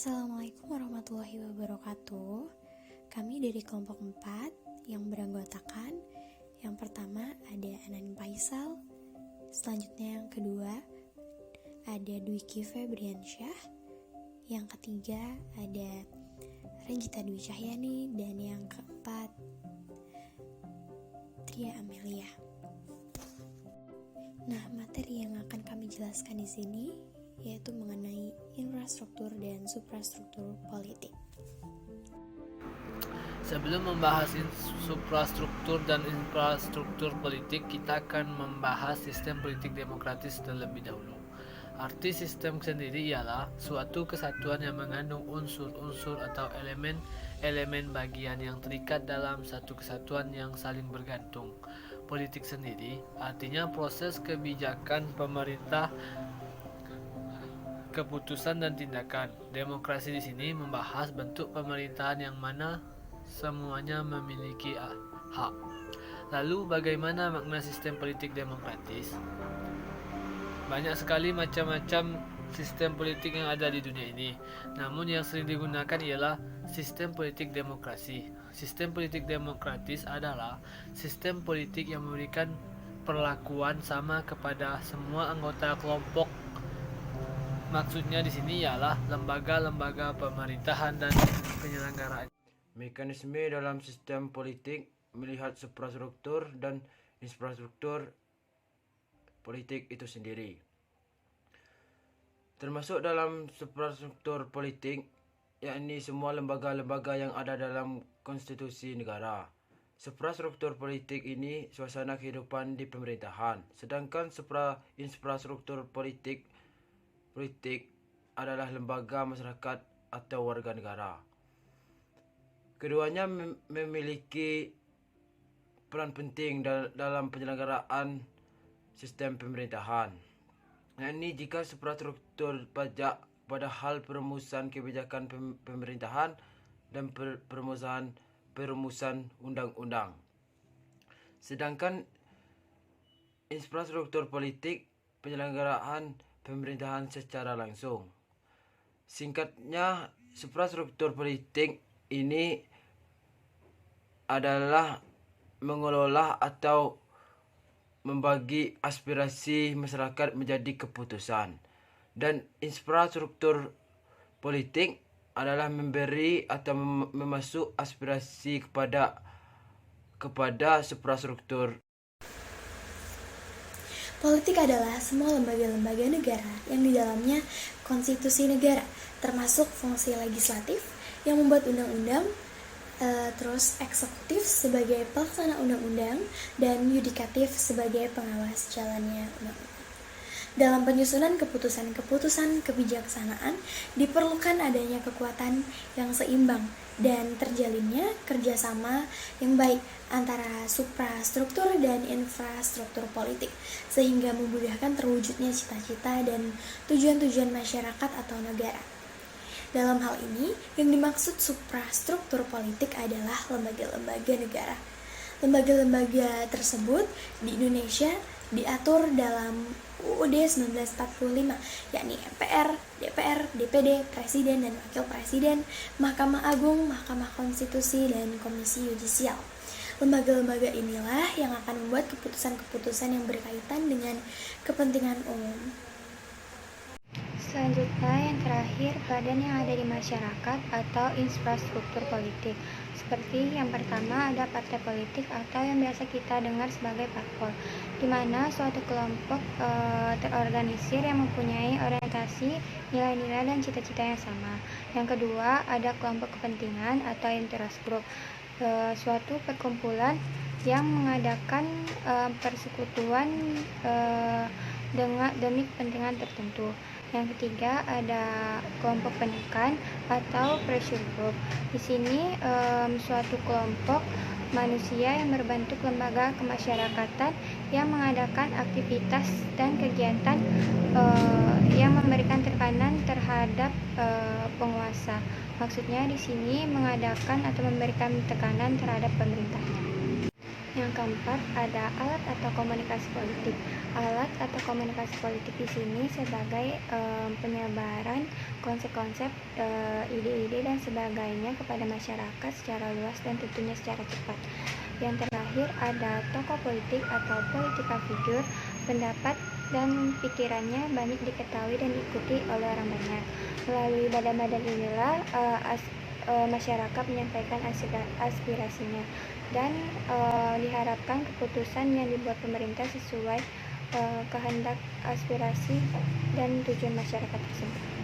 Assalamualaikum warahmatullahi wabarakatuh. Kami dari kelompok 4 yang beranggotakan yang pertama ada Anan Faisal, selanjutnya yang kedua ada Dwiki Febriansyah, yang ketiga ada Renjita Dwi Cahyani, dan yang keempat Tria Amelia. Nah, materi yang akan kami jelaskan di sini yaitu mengenai infrastruktur dan suprastruktur politik. Sebelum membahas suprastruktur dan infrastruktur politik, kita akan membahas sistem politik demokratis terlebih dahulu. Arti sistem sendiri ialah suatu kesatuan yang mengandung unsur-unsur atau elemen-elemen bagian yang terikat dalam satu kesatuan yang saling bergantung. Politik sendiri artinya proses kebijakan pemerintah, keputusan dan tindakan. Demokrasi di sini membahas bentuk pemerintahan yang mana semuanya memiliki hak. Lalu bagaimana makna sistem politik demokratis? Banyak sekali macam-macam sistem politik yang ada di dunia ini. Namun yang sering digunakan ialah sistem politik demokrasi. Sistem politik demokratis adalah sistem politik yang memberikan perlakuan sama kepada semua anggota kelompok. Maksudnya di sini ialah lembaga-lembaga pemerintahan dan penyelenggaraan. Mekanisme dalam sistem politik melihat suprastruktur dan infrastruktur politik itu sendiri. Termasuk dalam suprastruktur politik, yakni semua lembaga-lembaga yang ada dalam konstitusi negara. Suprastruktur politik ini suasana kehidupan di pemerintahan, sedangkan infrastruktur politik adalah lembaga masyarakat atau warga negara. Keduanya memiliki peran penting dalam penyelenggaraan sistem pemerintahan. Ini jika suprastruktur pajak pada hal perumusan kebijakan pemerintahan dan perumusan undang-undang. Sedangkan infrastruktur politik penyelenggaraan pemerintahan secara langsung. Singkatnya, suprastruktur politik ini adalah mengelola atau membagi aspirasi masyarakat menjadi keputusan, dan infrastruktur politik adalah memberi atau memasuk aspirasi kepada suprastruktur. Politik adalah semua lembaga-lembaga negara yang di dalamnya konstitusi negara, termasuk fungsi legislatif yang membuat undang-undang, terus eksekutif sebagai pelaksana undang-undang, dan yudikatif sebagai pengawas jalannya undang-undang. Dalam penyusunan keputusan-keputusan kebijaksanaan diperlukan adanya kekuatan yang seimbang dan terjalinnya kerjasama yang baik antara suprastruktur dan infrastruktur politik, sehingga memudahkan terwujudnya cita-cita dan tujuan-tujuan masyarakat atau negara. Dalam hal ini, yang dimaksud suprastruktur politik adalah lembaga-lembaga negara. Lembaga-lembaga tersebut di Indonesia diatur dalam UUD 1945, yakni MPR, DPR, DPD, Presiden dan Wakil Presiden, Mahkamah Agung, Mahkamah Konstitusi, dan Komisi Yudisial. Lembaga-lembaga inilah yang akan membuat keputusan-keputusan yang berkaitan dengan kepentingan umum. Selanjutnya, yang terakhir, badan yang ada di masyarakat atau infrastruktur politik. Seperti yang pertama ada partai politik atau yang biasa kita dengar sebagai parpol, di mana suatu kelompok terorganisir yang mempunyai orientasi, nilai-nilai dan cita-cita yang sama. Yang kedua ada kelompok kepentingan atau interest group, suatu perkumpulan yang mengadakan persekutuan demi kepentingan tertentu. Yang ketiga ada kelompok penekan atau pressure group. Di sini suatu kelompok manusia yang berbentuk lembaga kemasyarakatan yang mengadakan aktivitas dan kegiatan yang memberikan tekanan terhadap penguasa. Maksudnya di sini mengadakan atau memberikan tekanan terhadap pemerintahnya. Yang keempat ada alat atau komunikasi politik. Alat atau komunikasi politik di sini sebagai penyebaran konsep-konsep, ide-ide dan sebagainya kepada masyarakat secara luas dan tentunya secara cepat. Yang terakhir ada tokoh politik atau political figure, pendapat dan pikirannya banyak diketahui dan diikuti oleh orang banyak. Melalui badan-badan inilah masyarakat menyampaikan aspirasinya dan diharapkan keputusan yang dibuat pemerintah sesuai kehendak, aspirasi, dan tujuan masyarakat tersebut.